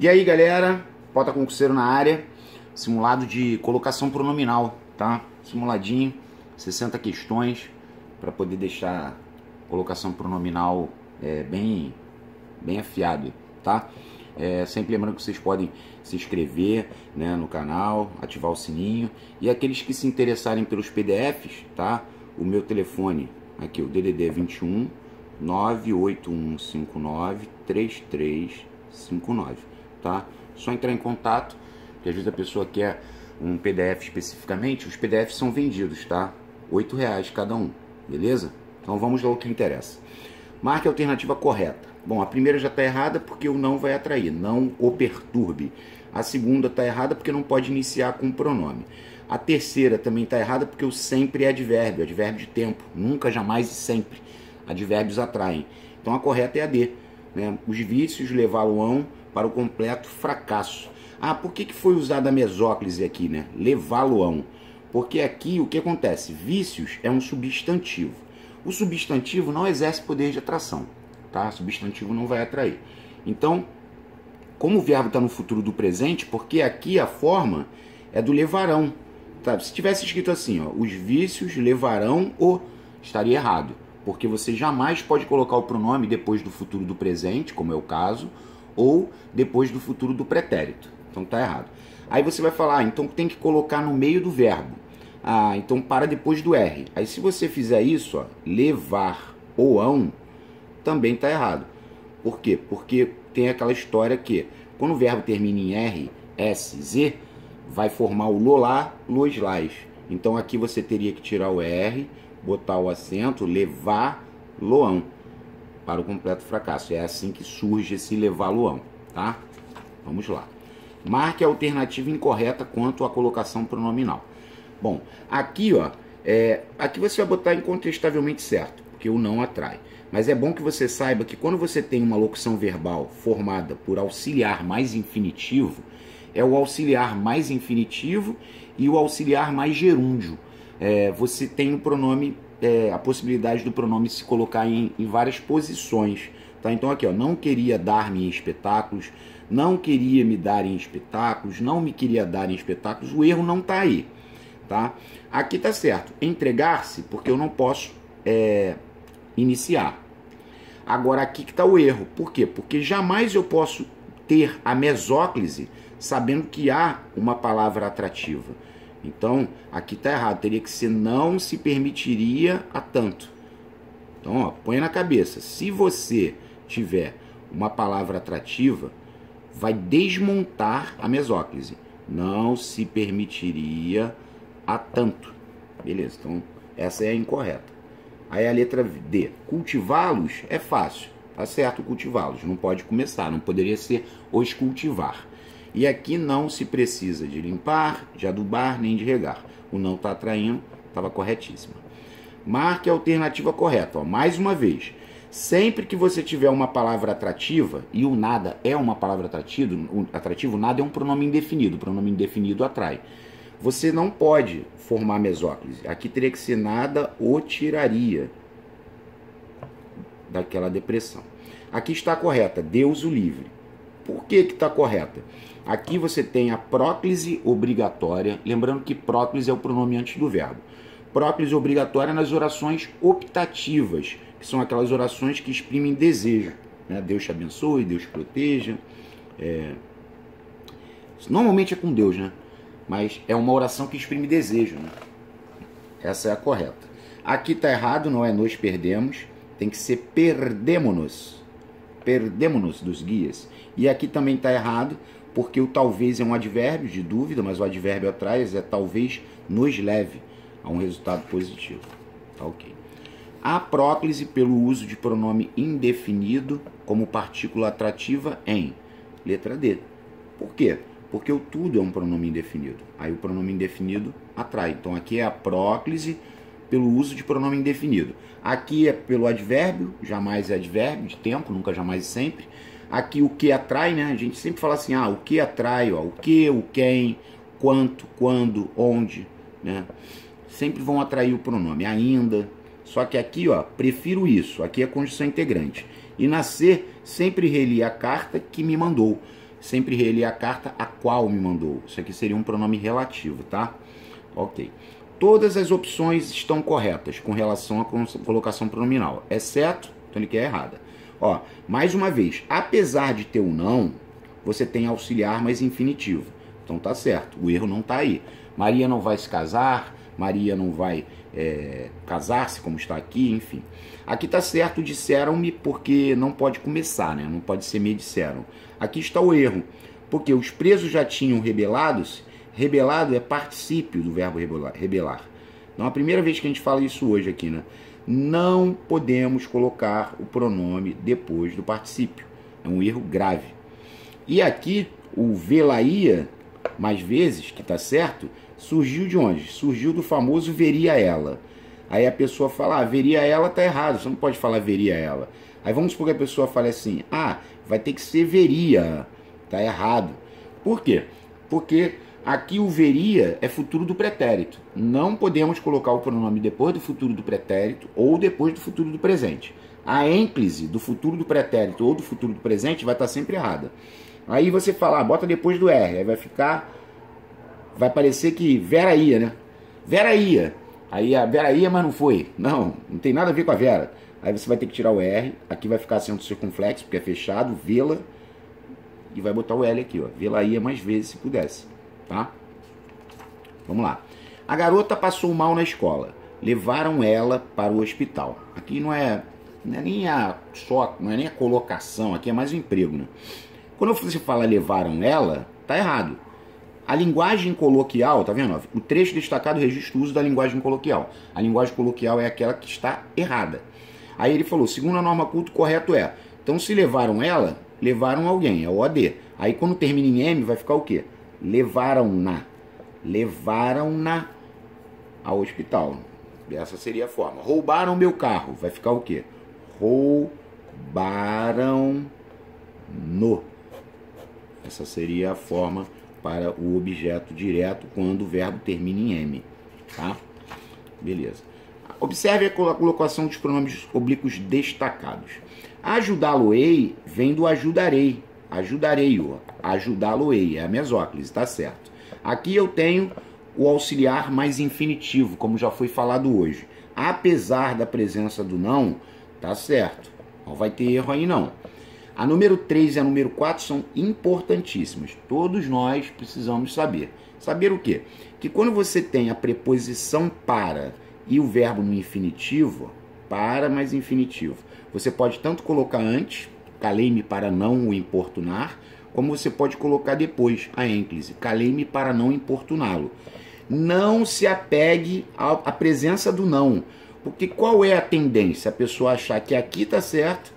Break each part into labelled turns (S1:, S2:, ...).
S1: E aí, galera, Pota Concurseiro na área, simulado de colocação pronominal, tá? Simuladinho, 60 questões para poder deixar a colocação pronominal bem afiado, tá? Sempre lembrando que vocês podem se inscrever, né, no canal, ativar o sininho, e aqueles que se interessarem pelos PDFs, tá? O meu telefone aqui, o DDD 21 98159 3359, tá? Só entrar em contato, que às vezes a pessoa quer um PDF especificamente. Os PDFs são vendidos, tá? R$8 cada um, beleza? Então vamos lá, o que interessa. Marque a alternativa correta. Bom, a primeira já está errada porque o não vai atrair, não o perturbe. A segunda está errada porque não pode iniciar com pronome. A terceira também está errada porque o sempre é advérbio de tempo. Nunca, jamais e sempre. Advérbios atraem. Então a correta é a D, né? Os vícios levá-lo-ão para o completo fracasso. Ah, por que foi usada a mesóclise aqui, né? Levá-lo-ão. Porque aqui o que acontece? Vícios é um substantivo. O substantivo não exerce poder de atração, tá? Substantivo não vai atrair. Então, como o verbo está no futuro do presente, porque aqui a forma é do levarão, tá? Se tivesse escrito assim, ó, os vícios levarão o, estaria errado, porque você jamais pode colocar o pronome depois do futuro do presente, como é o caso, ou depois do futuro do pretérito. Então tá errado. Aí você vai falar, então tem que colocar no meio do verbo. Ah, então para depois do R. Aí se você fizer isso, ó, levar ou ão, também tá errado. Por quê? Porque tem aquela história que quando o verbo termina em R, S, Z, vai formar o lolá, los, lás. Então aqui você teria que tirar o R, botar o acento, levar, loão, para o completo fracasso. É assim que surge esse levar, loão, tá? Vamos lá. Marque a alternativa incorreta quanto à colocação pronominal. Bom, aqui, ó, aqui você vai botar incontestavelmente certo, porque o não atrai. Mas é bom que você saiba que quando você tem uma locução verbal formada por auxiliar mais infinitivo, é o auxiliar mais infinitivo e o auxiliar mais gerúndio. Você tem o pronome, a possibilidade do pronome se colocar em várias posições. Tá? Então aqui, ó, não queria dar-me em espetáculos, não queria me dar em espetáculos, não me queria dar em espetáculos, o erro não está aí. Tá? Aqui está certo, entregar-se, porque eu não posso iniciar. Agora aqui que está o erro, por quê? Porque jamais eu posso ter a mesóclise sabendo que há uma palavra atrativa. Então, aqui está errado, teria que ser não se permitiria a tanto. Então, ó, põe na cabeça, se você tiver uma palavra atrativa, vai desmontar a mesóclise. Não se permitiria a tanto. Beleza, então essa é a incorreta. Aí a letra D, cultivá-los é fácil, tá certo, cultivá-los, não pode começar, não poderia ser os cultivar. E aqui não se precisa de limpar, de adubar, nem de regar. O não está atraindo, estava corretíssima. Marque a alternativa correta, ó. Mais uma vez, sempre que você tiver uma palavra atrativa, e o nada é uma palavra atrativo, o nada é um pronome indefinido, o pronome indefinido atrai. Você não pode formar mesóclise. Aqui teria que ser nada o tiraria daquela depressão. Aqui está correta, Deus o livre. Por que está correta? Aqui você tem a próclise obrigatória. Lembrando que próclise é o pronome antes do verbo. Próclise obrigatória nas orações optativas, que são aquelas orações que exprimem desejo, né? Deus te abençoe, Deus te proteja. Normalmente é com Deus, né? Mas é uma oração que exprime desejo, né? Essa é a correta. Aqui está errado, não é nos perdemos, tem que ser perdemo-nos. Perdemo-nos dos guias. E aqui também está errado, porque o talvez é um advérbio de dúvida, mas o advérbio atrás é talvez nos leve a um resultado positivo. Tá ok. A próclise pelo uso de pronome indefinido como partícula atrativa em letra D. Por quê? Porque o tudo é um pronome indefinido. Aí o pronome indefinido atrai. Então aqui é a próclise pelo uso de pronome indefinido. Aqui é pelo advérbio, jamais é advérbio, de tempo, nunca, jamais e sempre. Aqui o que atrai, né? A gente sempre fala assim, o que atrai, ó, o que, o quem, quanto, quando, onde, né? Sempre vão atrair o pronome, ainda. Só que aqui, ó, prefiro isso. Aqui é conjunção integrante. E nascer, sempre reli a carta que me mandou. sempre reli a carta a qual me mandou. Isso aqui seria um pronome relativo, tá? Ok. Todas as opções estão corretas com relação à colocação pronominal, exceto, então ele quer errada. Ó, mais uma vez, apesar de ter o não, você tem auxiliar mais infinitivo. Então tá certo, o erro não tá aí. Maria não vai se casar, Maria não vai casar-se, como está aqui, enfim. Aqui tá certo, disseram-me, porque não pode começar, né? Não pode ser me disseram. Aqui está o erro, porque os presos já tinham rebelados. Rebelado é particípio do verbo rebelar. Então, a primeira vez que a gente fala isso hoje aqui, né? Não podemos colocar o pronome depois do particípio. É um erro grave. E aqui, o velaia, mais vezes, que tá certo, surgiu de onde? Surgiu do famoso veria ela. Aí a pessoa fala, veria ela, tá errado, você não pode falar veria ela. Aí vamos supor que a pessoa fale assim, vai ter que ser veria, tá errado. Por quê? Porque aqui o veria é futuro do pretérito. Não podemos colocar o pronome depois do futuro do pretérito ou depois do futuro do presente. A ênclise do futuro do pretérito ou do futuro do presente vai estar sempre errada. Aí você fala, bota depois do R, aí vai parecer que Vera ia, né? Vera ia. Aí a Vera ia, mas não foi. Não tem nada a ver com a Vera. Aí você vai ter que tirar o R, aqui vai ficar acento circunflexo, porque é fechado, vê-la, e vai botar o L aqui, ó. Vê-la ia mais vezes se pudesse, tá? Vamos lá. A garota passou mal na escola. Levaram ela para o hospital. Aqui não é nem a colocação, aqui é mais o emprego, né? Quando você fala levaram ela, tá errado. A linguagem coloquial, tá vendo? O trecho destacado registra o uso da linguagem coloquial. A linguagem coloquial é aquela que está errada. Aí ele falou, segundo a norma culto, correto é. Então se levaram ela, levaram alguém, é o OD. Aí quando termina em M, vai ficar o quê? Levaram-na. Levaram-na ao hospital. Essa seria a forma. Roubaram meu carro, vai ficar o quê? Roubaram-no. Essa seria a forma para o objeto direto quando o verbo termina em M, tá? Beleza. Observe a colocação dos pronomes oblíquos destacados. Ajudá-lo-ei vem do ajudarei. Ajudarei-o. Ajudá-lo-ei. É a mesóclise, tá certo. Aqui eu tenho o auxiliar mais infinitivo, como já foi falado hoje. Apesar da presença do não, tá certo. Não vai ter erro aí não. A número 3 e a número 4 são importantíssimas. Todos nós precisamos saber. Saber o quê? Que quando você tem a preposição para e o verbo no infinitivo, para mais infinitivo, você pode tanto colocar antes, calei-me para não o importunar, como você pode colocar depois, a ênclise, calei-me para não importuná-lo. Não se apegue à presença do não, porque qual é a tendência? A pessoa achar que aqui está certo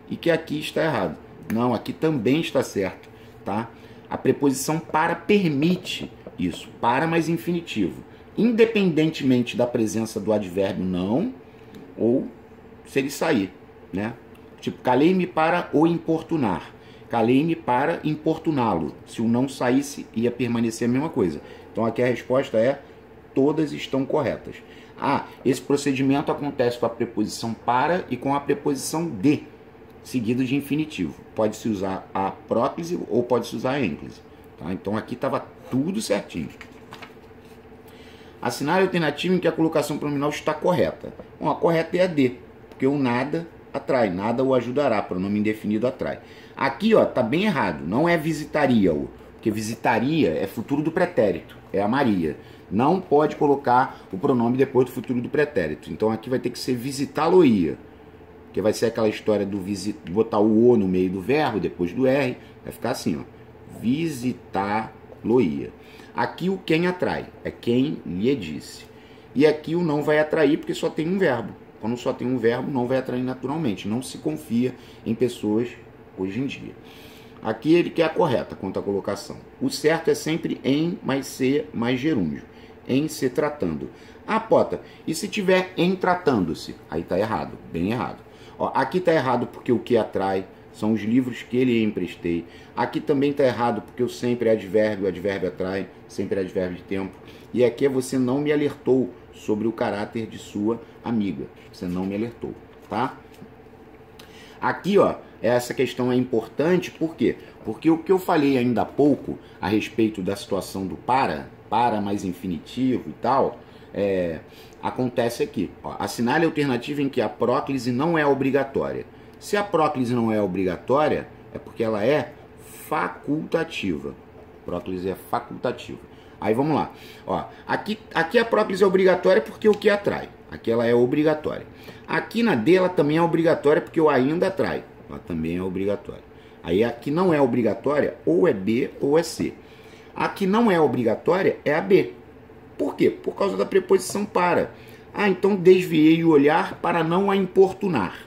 S1: e que aqui está errado. Não, aqui também está certo, tá? A preposição para permite isso, para mais infinitivo, independentemente da presença do advérbio não ou se ele sair, né? Tipo, calei-me para o importunar, calei-me para importuná-lo. Se o não saísse, ia permanecer a mesma coisa. Então aqui a resposta é todas estão corretas. Esse procedimento acontece com a preposição para e com a preposição de, seguido de infinitivo. Pode-se usar a próclise ou pode-se usar a ênclise. Tá? Então aqui estava tudo certinho. Assinar a alternativa em que a colocação pronominal está correta. Bom, a correta é a de, porque o nada atrai, nada o ajudará, pronome indefinido atrai. Aqui, ó, tá bem errado, não é visitaria-o, porque visitaria é futuro do pretérito, é a Maria. Não pode colocar o pronome depois do futuro do pretérito. Então aqui vai ter que ser visitá-lo-ia, que vai ser aquela história do botar o O no meio do verbo, depois do R, vai ficar assim, ó, visitar-lo-ia. Aqui o quem atrai, é quem lhe disse. E aqui o não vai atrair porque só tem um verbo. Quando só tem um verbo, não vai atrair naturalmente. Não se confia em pessoas hoje em dia. Aqui ele quer a correta quanto à colocação. O certo é sempre em mais ser mais gerúndio. Em se tratando. Pota, e se tiver em tratando-se? Aí tá errado, bem errado. Ó, aqui tá errado porque o que atrai são os livros que ele emprestei. Aqui também tá errado porque o sempre é advérbio, o advérbio atrai, sempre é advérbio de tempo. E aqui é você não me alertou sobre o caráter de sua amiga. Você não me alertou, tá? Aqui, ó, essa questão é importante, por quê? Porque o que eu falei ainda há pouco a respeito da situação do para mais infinitivo e tal, acontece aqui. Ó, assinale a alternativa em que a próclise não é obrigatória. Se a próclise não é obrigatória, é porque ela é facultativa. Próclise é facultativa. Aí vamos lá. Ó, aqui a próclise é obrigatória porque o que atrai. Aqui ela é obrigatória. Aqui na D ela também é obrigatória porque o ainda atrai. Ela também é obrigatória. Aí aqui não é obrigatória, ou é B ou é C. Aqui não é obrigatória, é a B. Por quê? Por causa da preposição para. Ah, então desviei o olhar para não a importunar.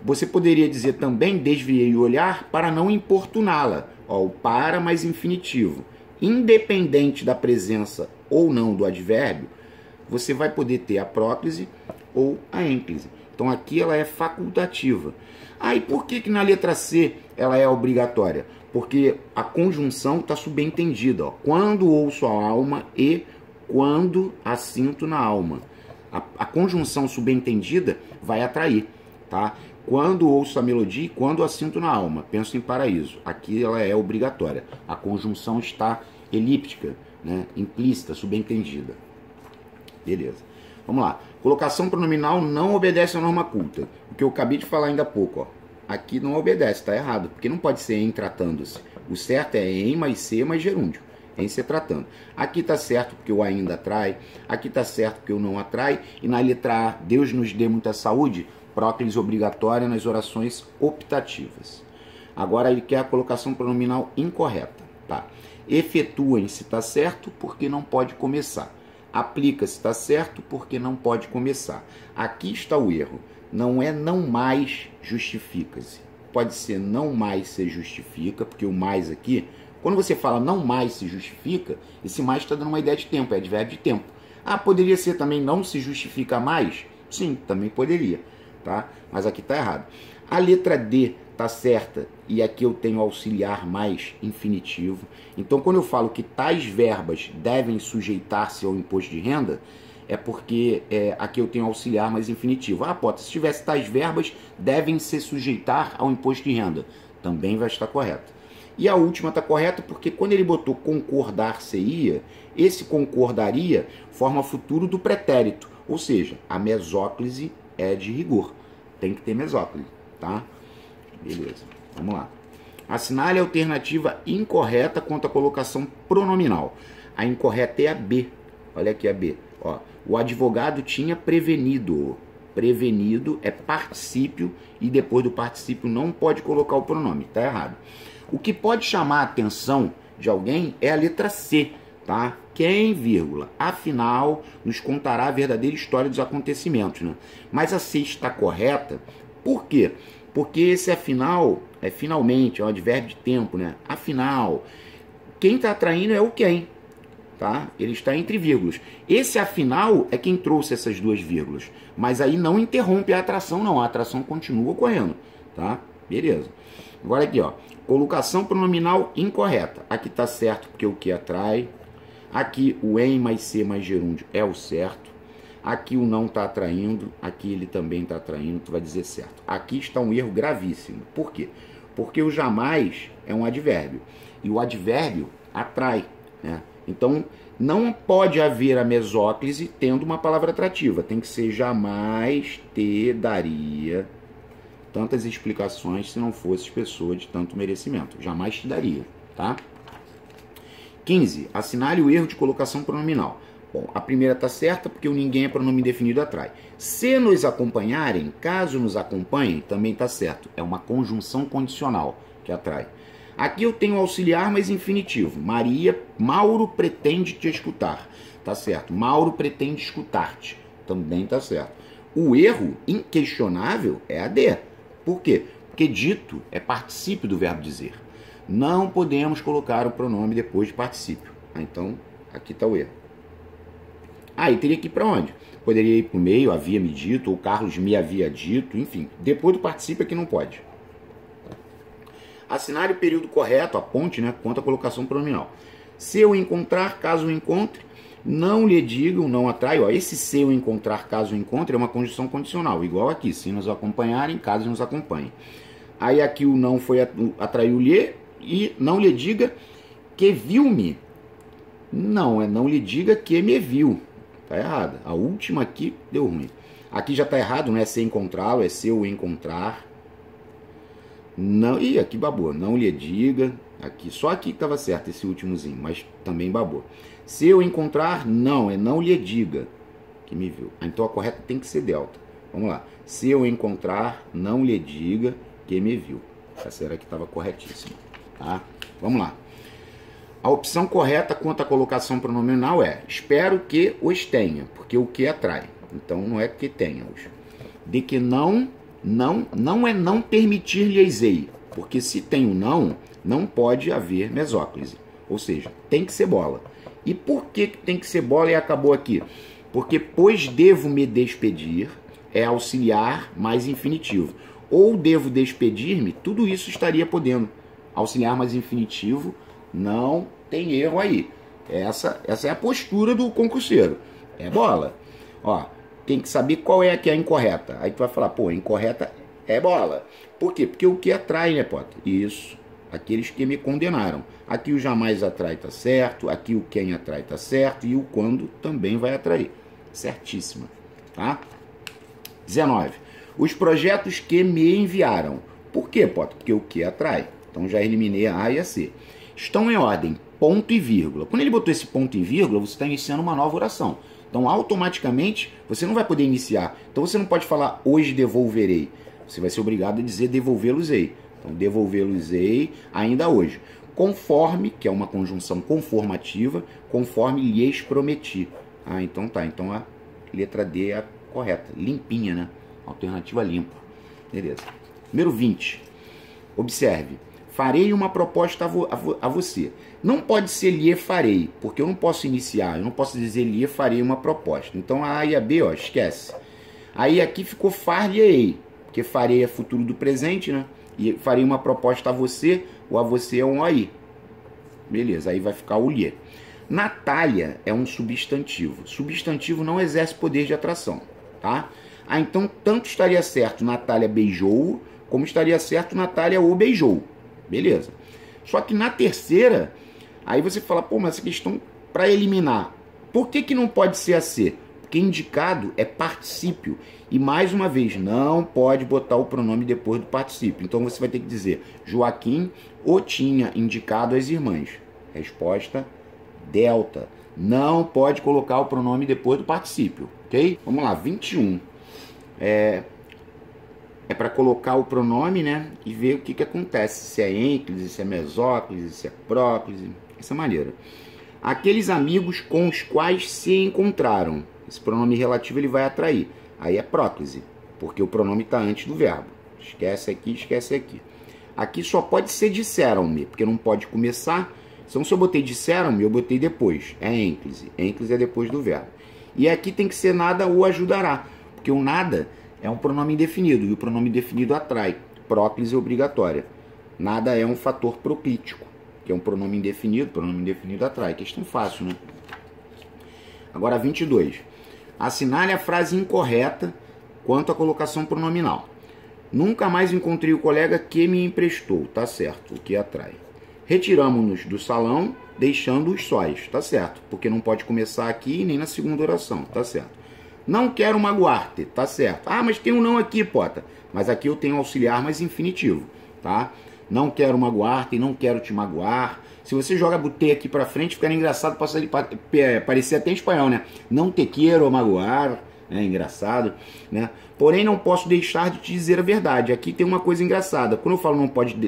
S1: Você poderia dizer também desviei o olhar para não importuná-la. Ó, o para mais infinitivo. Independente da presença ou não do advérbio, você vai poder ter a próclise ou a ênclise. Então aqui ela é facultativa. Ah, e por que na letra C ela é obrigatória? Porque a conjunção está subentendida. Ó. Quando ouço a alma e quando assinto na alma. A conjunção subentendida vai atrair, tá? Quando ouço a melodia e quando assinto na alma. Penso em paraíso. Aqui ela é obrigatória. A conjunção está elíptica, né? Implícita, subentendida. Beleza. Vamos lá. Colocação pronominal não obedece à norma culta. O que eu acabei de falar ainda há pouco. Ó. Aqui não obedece, está errado. Porque não pode ser em tratando-se. O certo é em mais ser mais gerúndio. Em se tratando. Aqui está certo porque o ainda atrai. Aqui está certo porque o não atrai. E na letra A, Deus nos dê muita saúde, próclise obrigatória nas orações optativas. Agora ele quer a colocação pronominal incorreta. Tá? Efetua-se está certo porque não pode começar. Aplica-se está certo porque não pode começar. Aqui está o erro. Não é não mais justifica-se. Pode ser não mais se justifica, porque o mais aqui, quando você fala não mais se justifica, esse mais está dando uma ideia de tempo, é advérbio de tempo. Ah, poderia ser também não se justifica mais? Sim, também poderia, tá? Mas aqui está errado. A letra D está certa e aqui eu tenho auxiliar mais infinitivo. Então, quando eu falo que tais verbas devem sujeitar-se ao imposto de renda, é porque aqui eu tenho auxiliar mais infinitivo. Ah, Pota, se tivesse tais verbas, devem se sujeitar ao imposto de renda. Também vai estar correto. E a última está correta porque quando ele botou concordar-se-ia, esse concordaria forma futuro do pretérito. Ou seja, a mesóclise é de rigor. Tem que ter mesóclise, tá? Beleza, vamos lá. Assinale a alternativa incorreta quanto à colocação pronominal. A incorreta é a B. Olha aqui a B. Ó, o advogado tinha prevenido. Prevenido é particípio e depois do particípio não pode colocar o pronome. Tá errado. O que pode chamar a atenção de alguém é a letra C, tá? Quem, vírgula, afinal, nos contará a verdadeira história dos acontecimentos, né? Mas a C está correta, por quê? Porque esse afinal, finalmente, é um advérbio de tempo, né? Afinal, quem está atraindo é o quem, tá? Ele está entre vírgulas. Esse afinal é quem trouxe essas duas vírgulas, mas aí não interrompe a atração, não. A atração continua ocorrendo, tá? Beleza. Agora aqui, ó. Colocação pronominal incorreta. Aqui está certo porque o que atrai. Aqui o em mais ser mais gerúndio é o certo. Aqui o não está atraindo. Aqui ele também está atraindo. Tu vai dizer certo. Aqui está um erro gravíssimo. Por quê? Porque o jamais é um advérbio. E o advérbio atrai, né? Então não pode haver a mesóclise tendo uma palavra atrativa. Tem que ser jamais te daria tantas explicações se não fosses pessoa de tanto merecimento. Jamais te daria, tá? 15. Assinale o erro de colocação pronominal. Bom, a primeira está certa porque o ninguém é pronome indefinido atrai. Se nos acompanharem, caso nos acompanhem, também está certo. É uma conjunção condicional que atrai. Aqui eu tenho auxiliar mais infinitivo. Mauro pretende te escutar. Tá certo. Mauro pretende escutar-te. Também tá certo. O erro inquestionável é a D. Por quê? Porque dito é particípio do verbo dizer. Não podemos colocar o pronome depois de particípio. Então, aqui está o erro. E teria que ir para onde? Poderia ir para o meio, havia me dito, ou Carlos me havia dito, enfim. Depois do particípio aqui não pode. Assinale o período correto, a ponte, né, quanto à colocação pronominal. Se eu encontrar, caso eu encontre, Não lhe digam, não atrai. Ó, esse se eu encontrar, caso encontre, é uma conjunção condicional. Igual aqui, se nos acompanharem, caso nos acompanhem. Aí aqui o não foi atraiu-lhe e não lhe diga que viu-me. Não, é não lhe diga que me viu. Tá errado. A última aqui deu ruim. Aqui já tá errado, não é se encontrá-lo, é se eu encontrar. Não, ih, aqui babou. Não lhe diga. Aqui, só aqui que estava certo esse últimozinho, mas também babou. Se eu encontrar, não, é não lhe diga que me viu. Então a correta tem que ser delta. Vamos lá. Se eu encontrar, não lhe diga que me viu. Essa era que estava corretíssima. Tá? Vamos lá. A opção correta quanto à colocação pronominal é espero que os tenha, porque o que atrai. Então não é que tenha-os. De que não é não permitir-lhes-ei, porque se tem o não pode haver mesóclise. Ou seja, tem que ser bola. E por que tem que ser bola e acabou aqui? Porque pois devo me despedir é auxiliar mais infinitivo. Ou devo despedir-me, tudo isso estaria podendo. Auxiliar mais infinitivo, não tem erro aí. Essa é a postura do concurseiro. É bola. Ó, tem que saber qual é a que é a incorreta. Aí tu vai falar, pô, a incorreta é bola. Por quê? Porque o que atrai, né, Potter? Isso. Aqueles que me condenaram. Aqui o jamais atrai tá certo, aqui o quem atrai tá certo e o quando também vai atrair. Certíssima. Tá? 19. Os projetos que me enviaram. Por quê, Potter? Porque o que atrai. Então já eliminei a A e a C. Estão em ordem, ponto e vírgula. Quando ele botou esse ponto e vírgula, você está iniciando uma nova oração. Então, automaticamente, você não vai poder iniciar. Então, você não pode falar hoje devolverei. Você vai ser obrigado a dizer devolvê-los-ei. Então, devolvê-los-ei ainda hoje. Conforme, que é uma conjunção conformativa, conforme lhes prometi. Ah, então tá. Então, a letra D é a correta. Limpinha, né? Alternativa limpa. Beleza. Número 20. Observe. Farei uma proposta a você. Não pode ser lhe farei, porque eu não posso iniciar, eu não posso dizer lhe farei uma proposta. Então a A e a B, ó, esquece. Aí aqui ficou far-lhe-ei, porque farei é futuro do presente, né? E farei uma proposta a você, o a você é um aí. Beleza, aí vai ficar o lhe. Natália é um substantivo. Substantivo não exerce poder de atração, tá? Ah, então tanto estaria certo Natália beijou, como estaria certo Natália o beijou. Beleza. Só que na terceira, aí você fala, pô, mas essa questão para eliminar, por que não pode ser a C? Porque indicado é particípio. E mais uma vez, não pode botar o pronome depois do particípio. Então você vai ter que dizer, Joaquim o tinha indicado às irmãs. Resposta, delta. Não pode colocar o pronome depois do particípio, ok? Vamos lá, 21. É para colocar o pronome, né, e ver o que acontece, se é ênclise, se é mesóclise, se é próclise, dessa maneira. Aqueles amigos com os quais se encontraram, esse pronome relativo ele vai atrair, aí é próclise, porque o pronome está antes do verbo, esquece aqui, esquece aqui. Aqui só pode ser disseram-me, porque não pode começar, então se eu botei disseram-me, eu botei depois, é ênclise, ênclise é depois do verbo. E aqui tem que ser nada ou ajudará, porque o nada é um pronome indefinido, e o pronome indefinido atrai. Próclise obrigatória. Nada é um fator proclítico, que é um pronome indefinido atrai. Questão fácil, né? Agora, 22. Assinale a frase incorreta quanto à colocação pronominal. Nunca mais encontrei o colega que me emprestou. Tá certo, o que atrai. Retiramos-nos do salão, deixando-os sós. Tá certo, porque não pode começar aqui nem na segunda oração. Tá certo. Não quero magoar-te, tá certo. Ah, mas tem um não aqui, Pota. Mas aqui eu tenho auxiliar mais infinitivo, tá? Não quero magoar-te, não quero te magoar. Se você joga botei aqui pra frente, fica engraçado, parecer até em espanhol, né? Não te quero magoar, é engraçado, né? Porém, não posso deixar de te dizer a verdade. Aqui tem uma coisa engraçada. Quando eu falo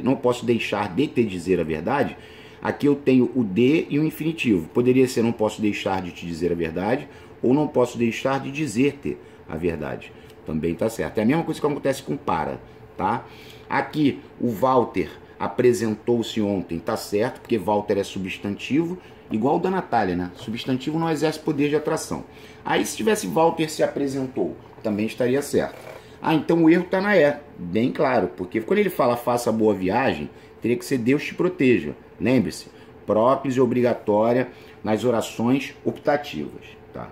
S1: não posso deixar de te dizer a verdade, aqui eu tenho o de e o infinitivo. Poderia ser não posso deixar de te dizer a verdade, ou não posso deixar de dizer-te a verdade. Também está certo. É a mesma coisa que acontece com para, tá? Aqui, o Walter apresentou-se ontem, tá certo, porque Walter é substantivo, igual o da Natália, né? Substantivo não exerce poder de atração. Aí, se tivesse Walter se apresentou, também estaria certo. Ah, então o erro está na E, bem claro, porque quando ele fala faça boa viagem, teria que ser Deus te proteja. Lembre-se, próclise obrigatória, nas orações optativas, tá?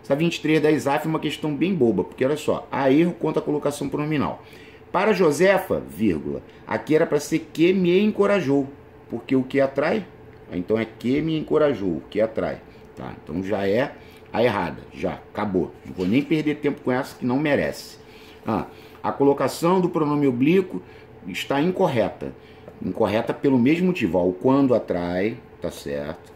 S1: Essa 23 da ISAF é uma questão bem boba, porque olha só, há erro quanto à colocação pronominal. Para Josefa, vírgula, aqui era para ser que me encorajou, porque o que atrai, então é que me encorajou, o que atrai, tá? Então já é a errada, já, acabou. Não vou nem perder tempo com essa que não merece. A colocação do pronome oblíquo está incorreta. Incorreta pelo mesmo motivo, ó, o quando atrai, tá certo.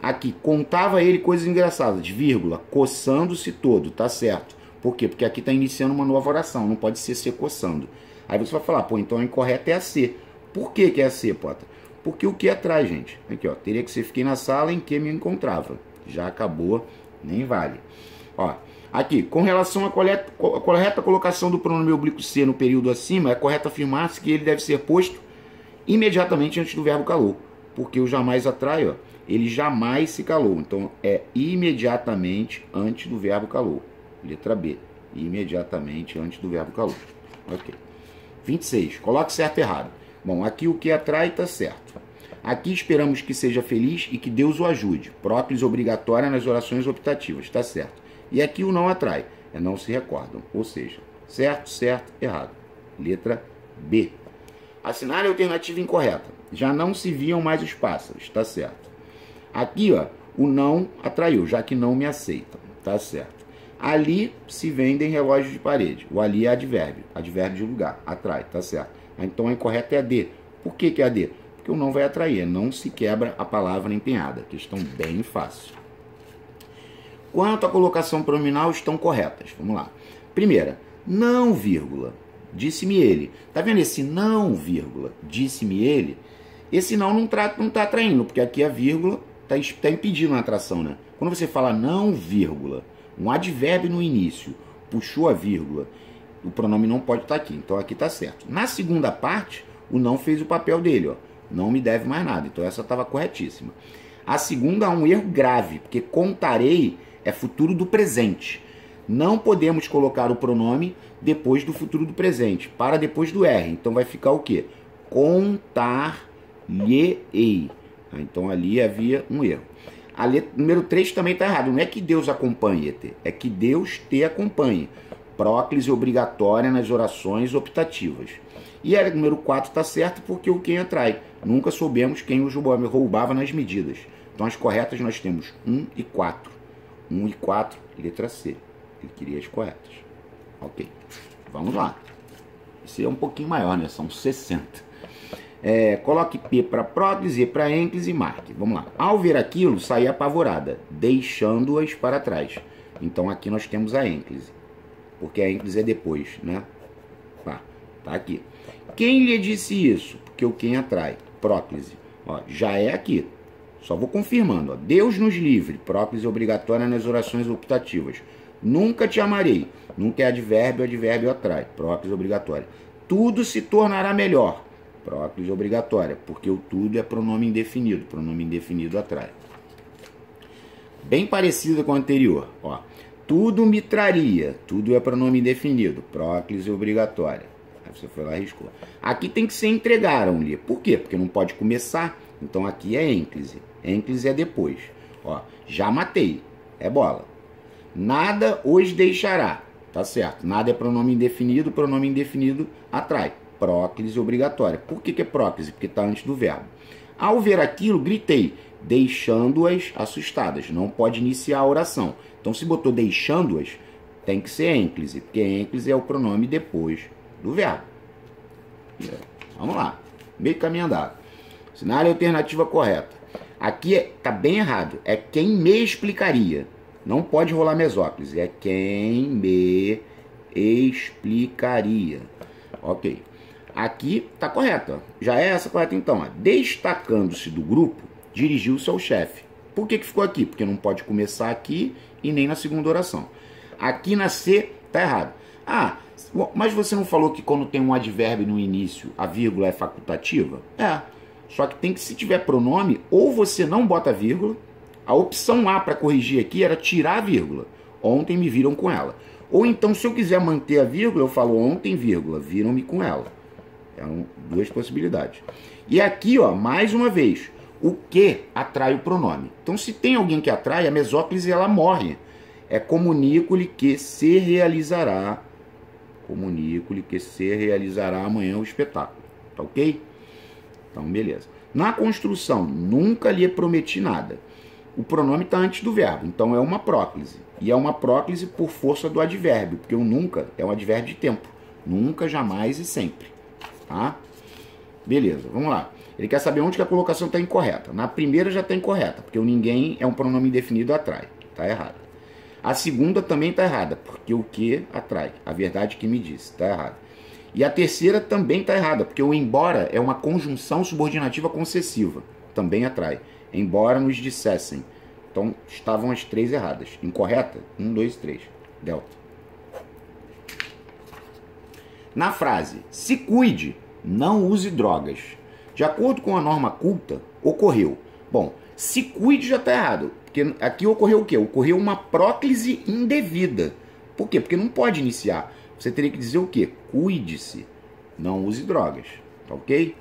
S1: Aqui, contava ele coisas engraçadas, vírgula, coçando-se todo, tá certo. Por quê? Porque aqui está iniciando uma nova oração, não pode ser coçando. Aí você vai falar, pô, então a incorreta é a C. Por que que é a C, Potter? Porque o que atrai, gente? Aqui, ó, teria que ser fiquei na sala em que me encontrava. Já acabou, nem vale. Ó, aqui, com relação à correta colocação do pronome oblíquo C no período acima, é correto afirmar-se que ele deve ser posto imediatamente antes do verbo calou. Porque o jamais atrai, ó, ele jamais se calou. Então, é imediatamente antes do verbo calou. Letra B. Imediatamente antes do verbo calou. Ok. 26. Coloque certo e errado. Bom, aqui o que atrai está certo. Aqui esperamos que seja feliz e que Deus o ajude. Próclise obrigatória nas orações optativas. Está certo. E aqui o não atrai. É não se recordam. Ou seja, certo, certo, errado. Letra B. Assinale a alternativa incorreta. Já não se viam mais os pássaros. Está certo. Aqui, ó, o não atraiu, já que não me aceitam. Está certo. Ali se vendem relógios de parede. O ali é advérbio de lugar, atrai, tá certo. Então a incorreta é a D. Por que que é a D? Porque o não vai atrair, não se quebra a palavra empenhada. Questão bem fácil. Quanto à colocação pronominal, estão corretas. Vamos lá. Primeira, não, vírgula, disse-me ele. Tá vendo esse não, vírgula, disse-me ele? Esse não tá atraindo, porque aqui a vírgula tá impedindo a atração, né? Quando você fala não, vírgula, um advérbio no início, puxou a vírgula, o pronome não pode estar aqui, então aqui está certo. Na segunda parte, o não fez o papel dele, ó, não me deve mais nada, então essa estava corretíssima. A segunda há um erro grave, porque contarei é futuro do presente. Não podemos colocar o pronome depois do futuro do presente, para depois do R, então vai ficar o quê? Contar-lhe-ei. Então ali havia um erro. A letra número 3 também está errado. Não é que Deus acompanhe, é que Deus te acompanhe. Próclise obrigatória nas orações optativas. E a número 4 está certo porque o quem atrai. Nunca soubemos quem os roubava nas medidas. Então as corretas nós temos 1 e 4. 1 e 4, letra C. Ele queria as corretas. Ok. Vamos lá. Esse é um pouquinho maior, né? São 60. Coloque P para próclise, E para ênclise e marque. Vamos lá. Ao ver aquilo, saí apavorada, deixando-as para trás. Então aqui nós temos a ênclise, porque a ênclise é depois, né? Tá aqui. Quem lhe disse isso? Porque o quem atrai, próclise. Ó, já é aqui. Só vou confirmando. Ó. Deus nos livre, próclise obrigatória nas orações optativas. Nunca te amarei. Nunca é advérbio atrai, próclise obrigatória. Tudo se tornará melhor. Próclise obrigatória, porque o tudo é pronome indefinido atrai. Bem parecida com o anterior, ó. Tudo me traria, tudo é pronome indefinido, próclise obrigatória. Aí você foi lá e riscou. Aqui tem que ser entregaram-lhe. Por quê? Porque não pode começar, então aqui é ênclise. Ênclise é depois. Ó, já matei, é bola. Nada os deixará, tá certo. Nada é pronome indefinido atrai. Próclise obrigatória. Por que é próclise? Porque está antes do verbo. Ao ver aquilo, gritei, deixando-as assustadas. Não pode iniciar a oração. Então, se botou deixando-as, tem que ser ênclise, porque ênclise é o pronome depois do verbo. Vamos lá. Meio caminho andado. Assinale a alternativa correta. Aqui está bem errado. É quem me explicaria. Não pode rolar mesóclise. É quem me explicaria. Ok. Aqui está correto. Ó. Já é essa correta então. Ó. Destacando-se do grupo, dirigiu-se ao chefe. Por que ficou aqui? Porque não pode começar aqui e nem na segunda oração. Aqui na C está errado. Ah, mas você não falou que quando tem um advérbio no início, a vírgula é facultativa? É. Só que tem que, se tiver pronome, ou você não bota vírgula. A opção A para corrigir aqui era tirar a vírgula. Ontem me viram com ela. Ou então, se eu quiser manter a vírgula, eu falo ontem, vírgula, viram-me com ela. Eram duas possibilidades. E aqui, ó, mais uma vez, o que atrai o pronome. Então, se tem alguém que atrai, a mesóclise ela morre. É comunico-lhe que se realizará. Comunico-lhe que se realizará amanhã o espetáculo. Tá ok? Então, beleza. Na construção, nunca lhe prometi nada. O pronome está antes do verbo, então é uma próclise. E é uma próclise por força do advérbio, porque o nunca é um advérbio de tempo. Nunca, jamais e sempre. Tá? Beleza, vamos lá. Ele quer saber onde que a colocação está incorreta. Na primeira já está incorreta, porque o ninguém é um pronome indefinido atrai. Está errado. A segunda também está errada, porque o que atrai. A verdade que me disse. Está errado. E a terceira também está errada, porque o embora é uma conjunção subordinativa concessiva. Também atrai. Embora nos dissessem. Então, estavam as três erradas. Incorreta? 1, 2, 3. Delta. Na frase, se cuide, não use drogas. De acordo com a norma culta, ocorreu. Bom, se cuide já está errado. Porque aqui ocorreu o quê? Ocorreu uma próclise indevida. Por quê? Porque não pode iniciar. Você teria que dizer o quê? Cuide-se, não use drogas. Tá ok?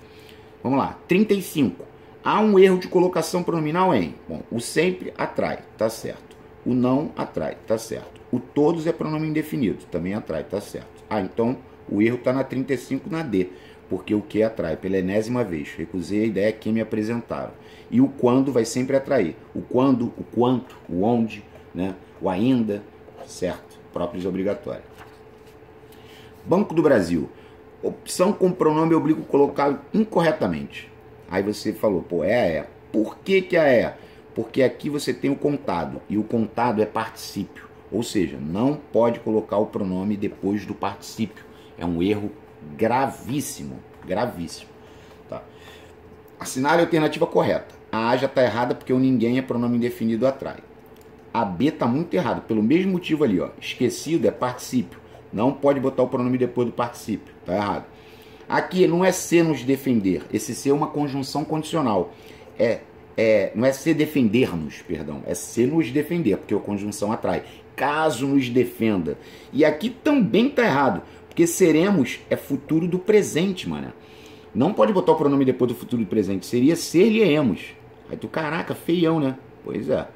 S1: Vamos lá. 35. Há um erro de colocação pronominal em. Bom, o sempre atrai, tá certo. O não atrai, tá certo. O todos é pronome indefinido, também atrai, tá certo. Ah, então o erro está na 35 na D, porque o que atrai pela enésima vez. Recusei a ideia que me apresentaram. E o quando vai sempre atrair. O quando, o quanto, o onde, né? O ainda, certo. Próprios obrigatórios. Banco do Brasil. Opção com pronome oblíquo colocado incorretamente. Aí você falou, pô, é. Por que é? Porque aqui você tem o contado, e o contado é particípio. Ou seja, não pode colocar o pronome depois do particípio. É um erro gravíssimo, gravíssimo. Tá. Assinale a alternativa correta. A A já está errada porque o ninguém é pronome indefinido atrai. A B está muito errada, pelo mesmo motivo ali, ó. Esquecido é particípio. Não pode botar o pronome depois do particípio. Está errado. Aqui não é se nos defender. Esse se é uma conjunção condicional. Não é se defender-nos, perdão. É se nos defender, porque a conjunção atrai. Caso nos defenda. E aqui também está errado, porque seremos é futuro do presente, mano. Não pode botar o pronome depois do futuro do presente. Seria ser-lhe-emos. Aí tu, caraca, feião, né? Pois é.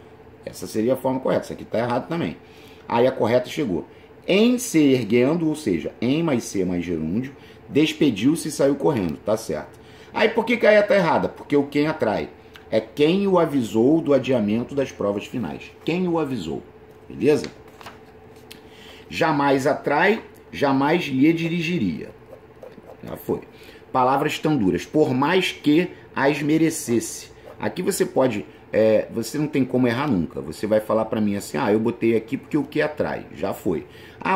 S1: Essa seria a forma correta. Isso aqui está errado também. Aí a correta chegou. Em se erguendo, ou seja, em mais ser mais gerúndio, despediu-se e saiu correndo. Tá certo. Aí por que a E está errada? Porque o quem atrai. É quem o avisou do adiamento das provas finais. Quem o avisou. Beleza? Jamais atrai, jamais lhe dirigiria. Já foi. Palavras tão duras. Por mais que as merecesse. Aqui você pode... você não tem como errar nunca. Você vai falar para mim assim, eu botei aqui porque o que atrai. Já foi.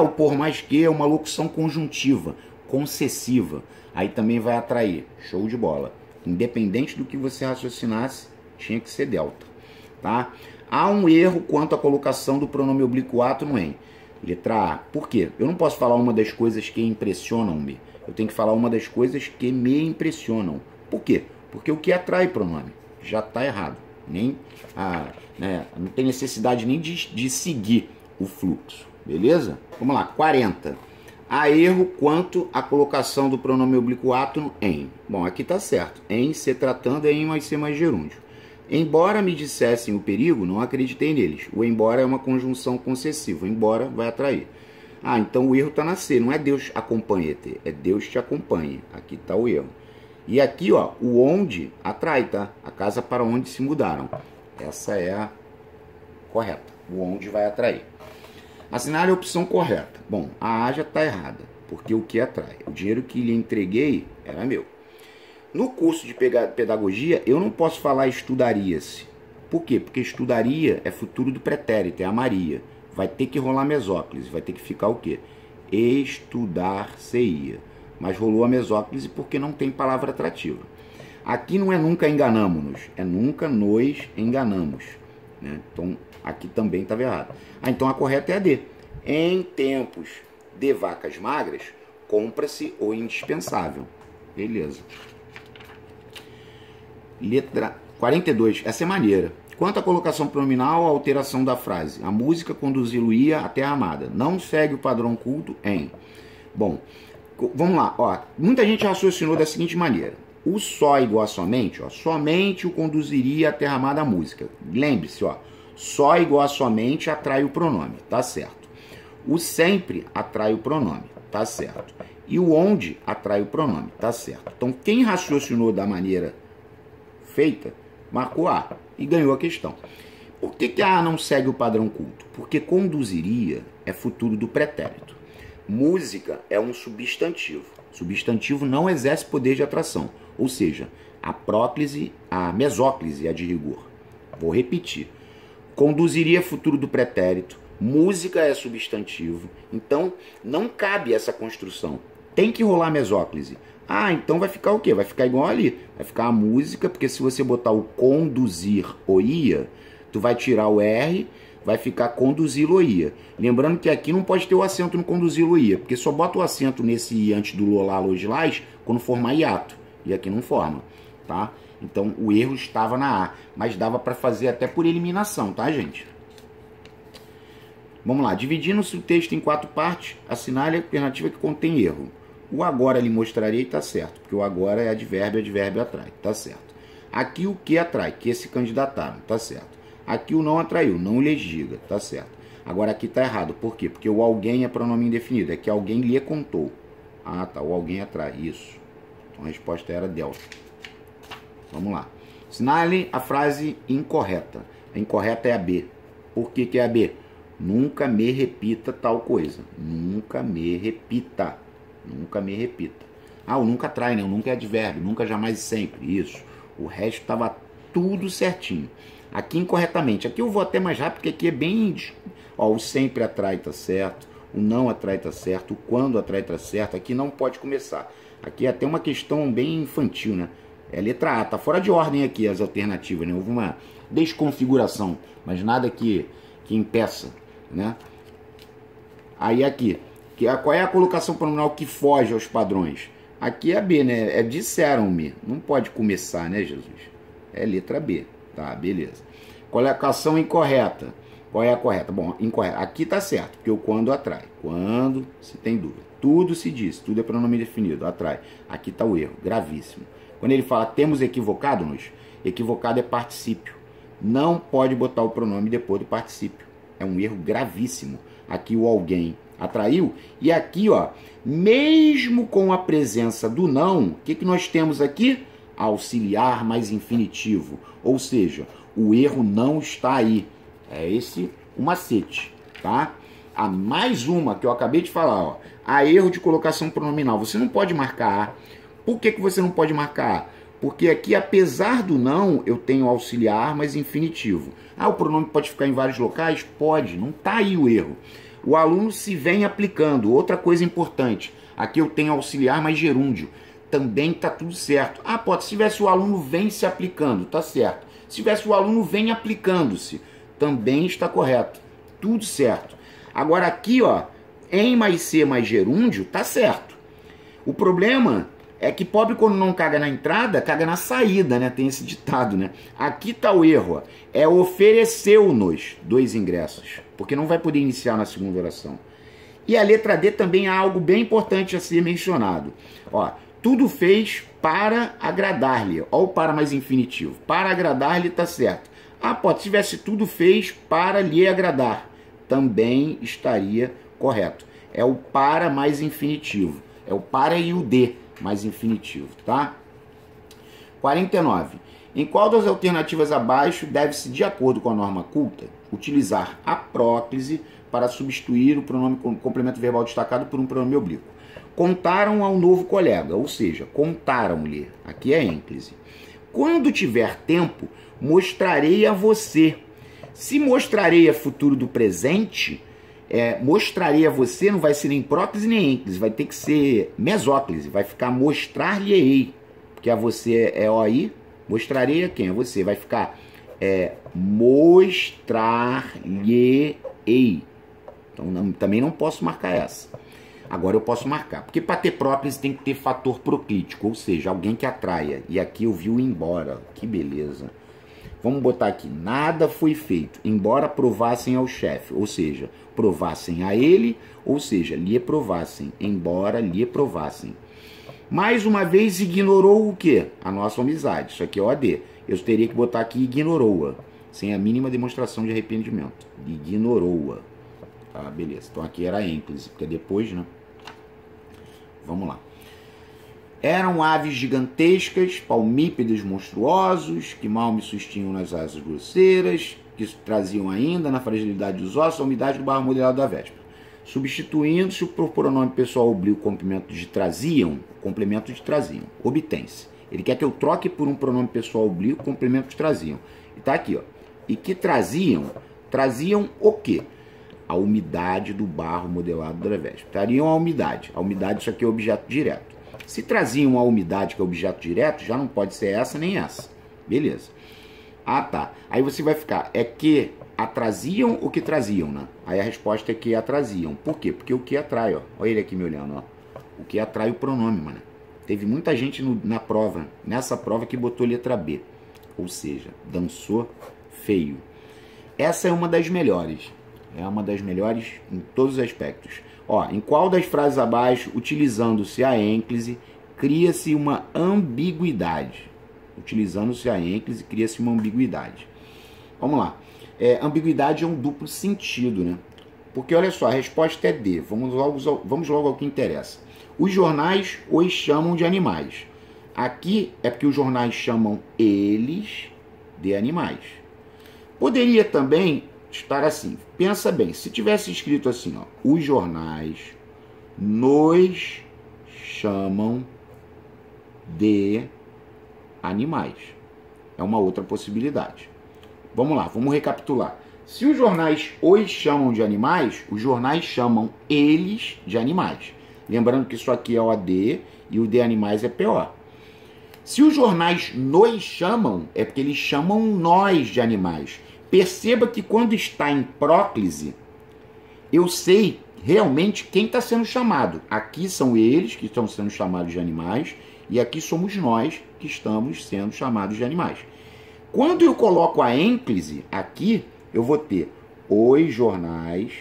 S1: O por mais que é uma locução conjuntiva, concessiva. Aí também vai atrair. Show de bola. Independente do que você raciocinasse, tinha que ser delta. Tá? Há um erro quanto à colocação do pronome oblíquo ato no em. Letra A. Por quê? Eu não posso falar uma das coisas que impressionam-me. Eu tenho que falar uma das coisas que me impressionam. Por quê? Porque o que atrai pronome já está errado. Não tem necessidade nem de seguir o fluxo. Beleza? Vamos lá. 40. Há erro quanto à colocação do pronome oblíquo ato no em. Bom, aqui está certo. Em se tratando é em mais ser mais gerúndio. Embora me dissessem o perigo, não acreditei neles. O embora é uma conjunção concessiva. Embora vai atrair. Então o erro está na C. Não é Deus acompanha-te. É Deus te acompanhe. Aqui está o erro. E aqui, ó, o onde atrai, tá? A casa para onde se mudaram. Essa é a correta. O onde vai atrair. Assinale a opção correta. Bom, a A já está errada, porque o que atrai? O dinheiro que lhe entreguei era meu. No curso de pedagogia, eu não posso falar estudaria-se. Por quê? Porque estudaria é futuro do pretérito, é a Maria. Vai ter que rolar mesóclise, vai ter que ficar o quê? Estudar-se-ia. Mas rolou a mesóclise porque não tem palavra atrativa. Aqui não é nunca enganamos-nos, é nunca nos enganamos. Né? Então, aqui também estava errado. Então a correta é a D. Em tempos de vacas magras, compra-se o indispensável. Beleza. Letra 42. Essa é maneira. Quanto à colocação pronominal, a alteração da frase. A música conduzi-lo-ia à terra amada. Não segue o padrão culto em. Bom, vamos lá. Ó, muita gente raciocinou da seguinte maneira. O só igual a somente, ó, somente o conduziria a terra amada música. Lembre-se, ó, só igual a somente atrai o pronome, tá certo. O sempre atrai o pronome, tá certo. E o onde atrai o pronome, tá certo. Então, quem raciocinou da maneira feita, marcou A e ganhou a questão. Por que a A não segue o padrão culto? Porque conduziria é futuro do pretérito. Música é um substantivo. Substantivo não exerce poder de atração. Ou seja, a mesóclise é de rigor. Vou repetir. Conduziria é futuro do pretérito. Música é substantivo. Então, não cabe essa construção. Tem que rolar mesóclise. Ah, então vai ficar o quê? Vai ficar igual ali. Vai ficar a música, porque se você botar o conduzir ou ia, tu vai tirar o R, vai ficar conduzir-lo-ia. Lembrando que aqui não pode ter o acento no conduzir-lo-ia, porque só bota o acento nesse I antes do lolá, logilás, quando formar hiato. E aqui não forma, tá? Então o erro estava na A, mas dava para fazer até por eliminação, tá, gente? Vamos lá, dividindo-se o texto em 4 partes, assinale a alternativa que contém erro. O agora lhe mostrarei, tá certo, porque o agora é advérbio atrai, tá certo. Aqui o que atrai, que se candidataram, tá certo. Aqui o não atraiu, não lhes diga, tá certo. Agora aqui tá errado, por quê? Porque o alguém é pronome indefinido, é que alguém lhe contou. Ah, tá, o alguém atrai, isso. Então a resposta era delta. Vamos lá. Assinale a frase incorreta. A incorreta é a B. Por que que é a B? Nunca me repita tal coisa. Nunca me repita. Nunca me repita. Ah, o nunca atrai, né? O nunca é advérbio. Nunca, jamais e sempre. Isso. O resto estava tudo certinho. Aqui incorretamente. Aqui eu vou até mais rápido, porque aqui é bem... Ó, o sempre atrai tá certo. O não atrai tá certo. O quando atrai tá certo. Aqui não pode começar. Aqui é até uma questão bem infantil, né? É letra A. Tá fora de ordem aqui as alternativas, né? Houve uma desconfiguração. Mas nada que impeça, né? Aí aqui. Qual é a colocação pronominal que foge aos padrões? Aqui é a B, né? É disseram-me. Não pode começar, né, Jesus? É letra B. Tá, beleza. Colocação incorreta. Qual é a correta? Bom, incorreta. Aqui tá certo, porque o quando atrai. Quando se tem dúvida. Tudo se diz, tudo é pronome definido, atrai. Aqui tá o erro, gravíssimo. Quando ele fala temos equivocado-nos, equivocado é particípio. Não pode botar o pronome depois do particípio. É um erro gravíssimo. Aqui o alguém atraiu. E aqui, ó, mesmo com a presença do não, o que nós temos aqui? Auxiliar mais infinitivo. Ou seja, o erro não está aí. É esse o macete, tá? A mais uma que eu acabei de falar, ó. A erro de colocação pronominal. Você não pode marcar A. Por que você não pode marcar A? Porque aqui, apesar do não, eu tenho auxiliar mais infinitivo. Ah, o pronome pode ficar em vários locais? Pode. Não está aí o erro. O aluno se vem aplicando. Outra coisa importante. Aqui eu tenho auxiliar mais gerúndio. Também está tudo certo. Ah, pode. Se tivesse o aluno vem se aplicando, tá certo. Se tivesse o aluno vem aplicando-se, também está correto. Tudo certo. Agora aqui, ó, em mais C mais gerúndio, tá certo. O problema é que pobre quando não caga na entrada, caga na saída, né? Tem esse ditado, né? Aqui tá o erro, ó. É ofereceu-nos 2 ingressos, porque não vai poder iniciar na segunda oração. E a letra D também há algo bem importante a ser mencionado. Ó, tudo fez para agradar-lhe. Ó, o para mais infinitivo. Para agradar-lhe tá certo. Ah, pode, se tivesse tudo fez para lhe agradar, também estaria correto. É o para mais infinitivo. É o para e o de mais infinitivo, tá? 49. Em qual das alternativas abaixo deve-se, de acordo com a norma culta, utilizar a próclise para substituir o pronome complemento verbal destacado por um pronome oblíquo? Contaram ao novo colega, ou seja, contaram-lhe. Aqui é ênclise. Quando tiver tempo, mostrarei a você. Se mostrarei é futuro do presente, mostrarei a você não vai ser nem próclise nem ênclise, vai ter que ser mesóclise, vai ficar mostrar-lhe-ei, porque a você é OI, mostrarei a quem? A você, vai ficar mostrar-lhe-ei. Então também não posso marcar essa. Agora eu posso marcar, porque para ter próclise tem que ter fator proclítico, ou seja, alguém que atraia. E aqui eu vi o embora, que beleza. Vamos botar aqui, nada foi feito, embora provassem ao chefe, ou seja, provassem a ele, ou seja, lhe provassem, embora lhe provassem. Mais uma vez ignorou o quê? A nossa amizade. Isso aqui é OD. Eu teria que botar aqui ignorou-a, sem a mínima demonstração de arrependimento. Ignorou-a. Tá, beleza. Então aqui era a ênclise, porque é depois, né? Vamos lá. Eram aves gigantescas, palmípedes monstruosos, que mal me sustinham nas asas grosseiras, que traziam ainda, na fragilidade dos ossos, a umidade do barro modelado da véspera. Substituindo-se por pronome pessoal oblíquo complemento de traziam, obtém-se. Ele quer que eu troque por um pronome pessoal oblíquo complemento de traziam. E tá aqui, ó. E que traziam o quê? A umidade do barro modelado da véspera. Trariam a umidade. A umidade, isso aqui é objeto direto. Se traziam a umidade, que é objeto direto, já não pode ser essa nem essa. Beleza. Ah, tá. Aí você vai ficar, é que atraziam o que traziam, né? Aí a resposta é que atraziam. Por quê? Porque o que atrai, ó. Olha ele aqui me olhando, ó. O que atrai o pronome, mano. Teve muita gente na prova, nessa prova, que botou letra B. Ou seja, dançou feio. Essa é uma das melhores. É uma das melhores em todos os aspectos. Ó, em qual das frases abaixo, utilizando-se a ênclise, cria-se uma ambiguidade? Utilizando-se a ênclise, cria-se uma ambiguidade. Vamos lá. Ambiguidade é um duplo sentido, né? Porque, olha só, a resposta é D. Vamos logo ao que interessa. Os jornais os chamam de animais. Aqui é porque os jornais chamam eles de animais. Poderia também estar assim. Pensa bem, se tivesse escrito assim, ó, os jornais nos chamam de animais. É uma outra possibilidade. Vamos lá, vamos recapitular. Se os jornais os chamam de animais, os jornais chamam eles de animais. Lembrando que isso aqui é OD e o de animais é PO. Se os jornais nos chamam, é porque eles chamam nós de animais. Perceba que quando está em próclise, eu sei realmente quem está sendo chamado. Aqui são eles que estão sendo chamados de animais e aqui somos nós que estamos sendo chamados de animais. Quando eu coloco a ênclise aqui, eu vou ter os jornais,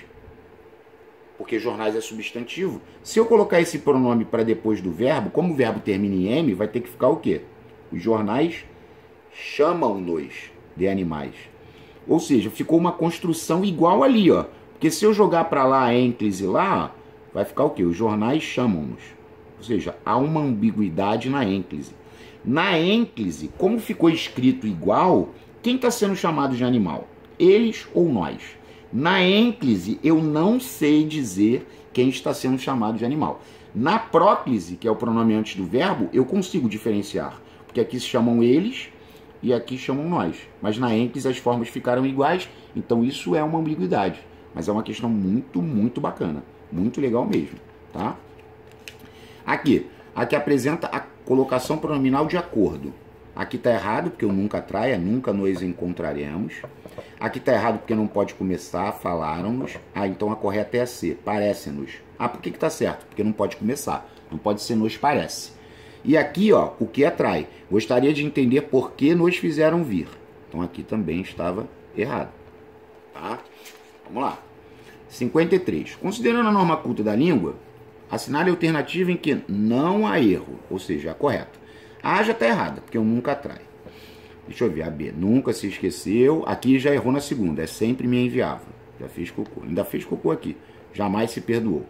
S1: porque jornais é substantivo. Se eu colocar esse pronome para depois do verbo, como o verbo termina em M, vai ter que ficar o quê? Os jornais chamam-nos de animais. Ou seja, ficou uma construção igual ali, ó. Porque se eu jogar para lá a ênclise lá, ó, vai ficar o quê? Os jornais chamam-nos. Ou seja, há uma ambiguidade na ênclise. Na ênclise, como ficou escrito igual, quem está sendo chamado de animal? Eles ou nós? Na ênclise, eu não sei dizer quem está sendo chamado de animal. Na próclise, que é o pronome antes do verbo, eu consigo diferenciar. Porque aqui se chamam eles e aqui chamam nós. Mas na ênclise as formas ficaram iguais, então isso é uma ambiguidade. Mas é uma questão muito, muito bacana. Muito legal mesmo, tá? Aqui apresenta a colocação pronominal de acordo. Aqui está errado, porque eu nunca traia, nunca nos encontraremos. Aqui está errado, porque não pode começar, falaram-nos. Ah, então a correta é a C, parece-nos. Ah, por que está certo? Porque não pode começar, não pode ser nos parece. E aqui, ó, o que atrai? Gostaria de entender por que nos fizeram vir. Então aqui também estava errado. Tá? Vamos lá. 53. Considerando a norma culta da língua, assinale a alternativa em que não há erro, ou seja, a correta. A A já está errada, porque eu nunca atrai. Deixa eu ver, a B. Nunca se esqueceu. Aqui já errou na segunda, é sempre me enviava. Já fez cocô. Ainda fez cocô aqui. Jamais se perdoou.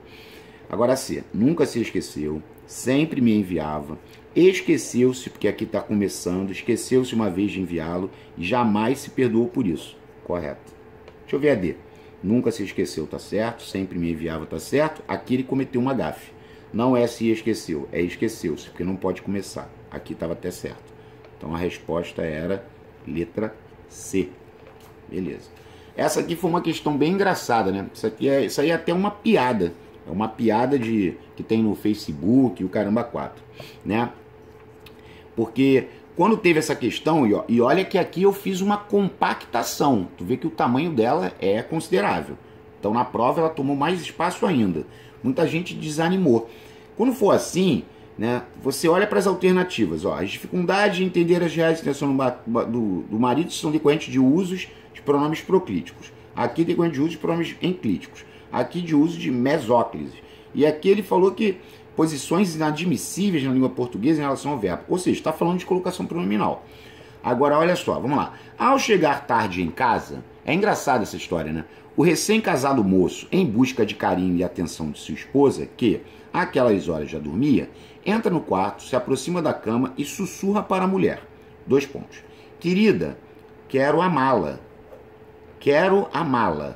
S1: Agora C. Nunca se esqueceu, sempre me enviava. Esqueceu-se, porque aqui está começando. Esqueceu-se uma vez de enviá-lo e jamais se perdoou por isso. Correto. Deixa eu ver a D. Nunca se esqueceu, tá certo. Sempre me enviava, tá certo. Aqui ele cometeu uma gafe. Não é se esqueceu, é esqueceu-se, porque não pode começar. Aqui estava até certo. Então a resposta era letra C. Beleza. Essa aqui foi uma questão bem engraçada, né? Isso aí é até uma piada. É uma piada que tem no Facebook, o caramba 4, né? Porque quando teve essa questão, e olha que aqui eu fiz uma compactação. Tu vê que o tamanho dela é considerável. Então na prova ela tomou mais espaço ainda. Muita gente desanimou. Quando for assim, né, você olha para as alternativas. Ó, as dificuldades de entender as reais intenções do marido são decorrentes de usos de pronomes proclíticos. Aqui decorrente de uso de pronomes enclíticos. Aqui de uso de mesóclise. E aqui ele falou que posições inadmissíveis na língua portuguesa em relação ao verbo. Ou seja, está falando de colocação pronominal. Agora, olha só, vamos lá. Ao chegar tarde em casa, é engraçada essa história, né? O recém-casado moço, em busca de carinho e atenção de sua esposa, que, àquelas horas já dormia, entra no quarto, se aproxima da cama e sussurra para a mulher. 2 pontos. Querida, quero amá-la. Quero amá-la.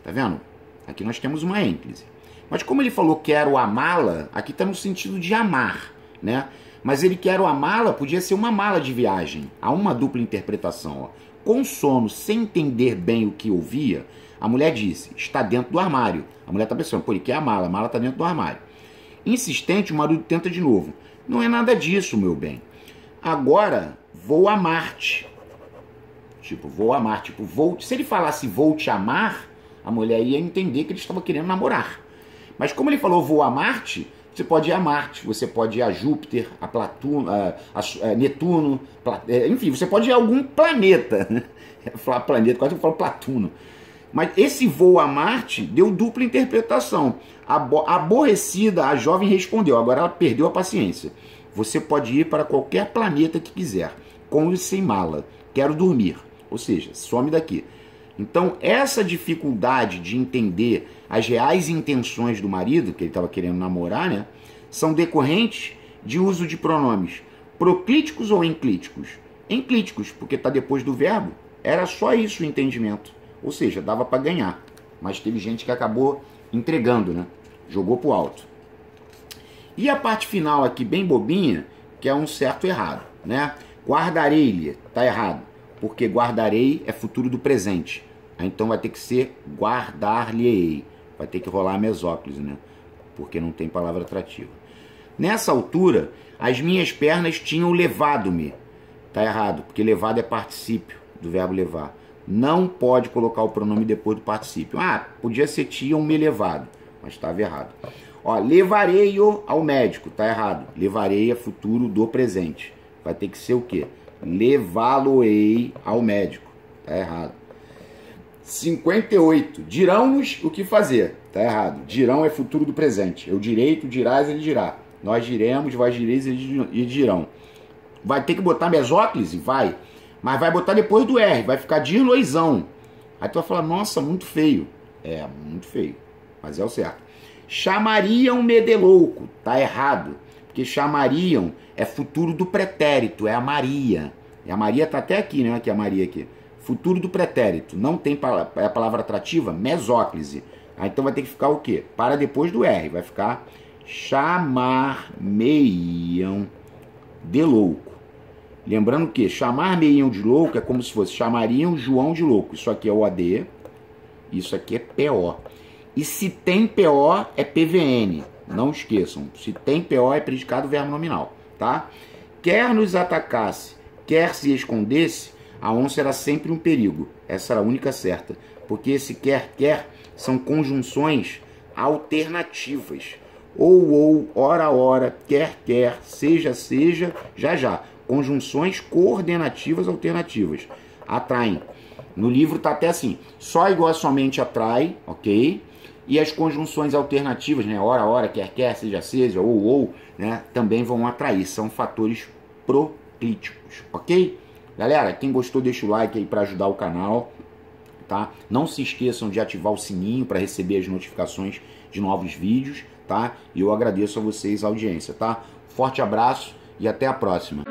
S1: Tá vendo? Aqui nós temos uma ênclise. Mas como ele falou quero amá-la, aqui está no sentido de amar, né? Mas ele quero amá-la podia ser uma mala de viagem. Há uma dupla interpretação. Ó. Com sono, sem entender bem o que ouvia, a mulher disse, está dentro do armário. A mulher está pensando, pô, ele quer a mala está dentro do armário. Insistente, o marido tenta de novo. Não é nada disso, meu bem. Agora, vou amar-te. Tipo, vou amar. Tipo, vou... Se ele falasse vou te amar, a mulher ia entender que ele estava querendo namorar. Mas como ele falou vou amar-te, você pode ir a Marte, você pode ir a Júpiter, a Platuno, a Netuno, enfim, você pode ir a algum planeta. Né? Falar planeta, quase eu falo Platuno. Mas esse voo a Marte deu dupla interpretação. Aborrecida, a jovem respondeu, agora ela perdeu a paciência. Você pode ir para qualquer planeta que quiser, com ou sem mala. Quero dormir. Ou seja, some daqui. Então, essa dificuldade de entender as reais intenções do marido, que ele estava querendo namorar, né, são decorrentes de uso de pronomes proclíticos ou enclíticos. Enclíticos, porque está depois do verbo. Era só isso o entendimento. Ou seja, dava para ganhar. Mas teve gente que acabou entregando, né? Jogou pro alto. E a parte final aqui, bem bobinha, que é um certo errado, né? Guardarei-lhe, tá errado. Porque guardarei é futuro do presente. Aí, então vai ter que ser guardar-lhe-ei. Vai ter que rolar a mesóclise, né? Porque não tem palavra atrativa. Nessa altura, as minhas pernas tinham levado-me. Tá errado, porque levado é particípio do verbo levar. Não pode colocar o pronome depois do particípio. Ah, podia ser tinham me levado, mas estava errado. Ó, levarei-o ao médico, tá errado. Levarei é futuro do presente. Vai ter que ser o quê? Levá-lo-ei ao médico. Tá errado. 58. Dirão-nos o que fazer. Tá errado. Dirão é futuro do presente. Eu direi, tu dirás, ele dirá. Nós diremos, vós direis e dirão. Vai ter que botar mesóclise? Vai. Mas vai botar depois do R. Vai ficar dirnoizão. Aí tu vai falar, nossa, muito feio. É, muito feio. Mas é o certo. Chamariam-me de louco. Tá errado. Porque chamariam é futuro do pretérito, é a Maria. E a Maria tá até aqui, né? Aqui a Maria aqui. Futuro do pretérito. Não tem a palavra atrativa? Mesóclise. Aí então vai ter que ficar o quê? Para depois do R. Vai ficar chamar-meiam de louco. Lembrando que chamar-meiam de louco é como se fosse chamariam João de louco. Isso aqui é o AD. Isso aqui é PO. E se tem PO é PVN. Não esqueçam. Se tem PO é predicado verbo nominal. Tá? Quer nos atacasse, quer se escondesse, a onça era sempre um perigo. Essa era a única certa. Porque esse quer são conjunções alternativas. Ou, ora, quer, seja, já. Conjunções coordenativas alternativas. Atraem. No livro tá até assim. Só igual a somente atrai, ok? E as conjunções alternativas, né? Ora, quer, seja, ou, né? Também vão atrair. São fatores proclíticos, ok? Galera, quem gostou, deixa o like aí para ajudar o canal, tá? Não se esqueçam de ativar o sininho para receber as notificações de novos vídeos, tá? E eu agradeço a vocês a audiência, tá? Forte abraço e até a próxima.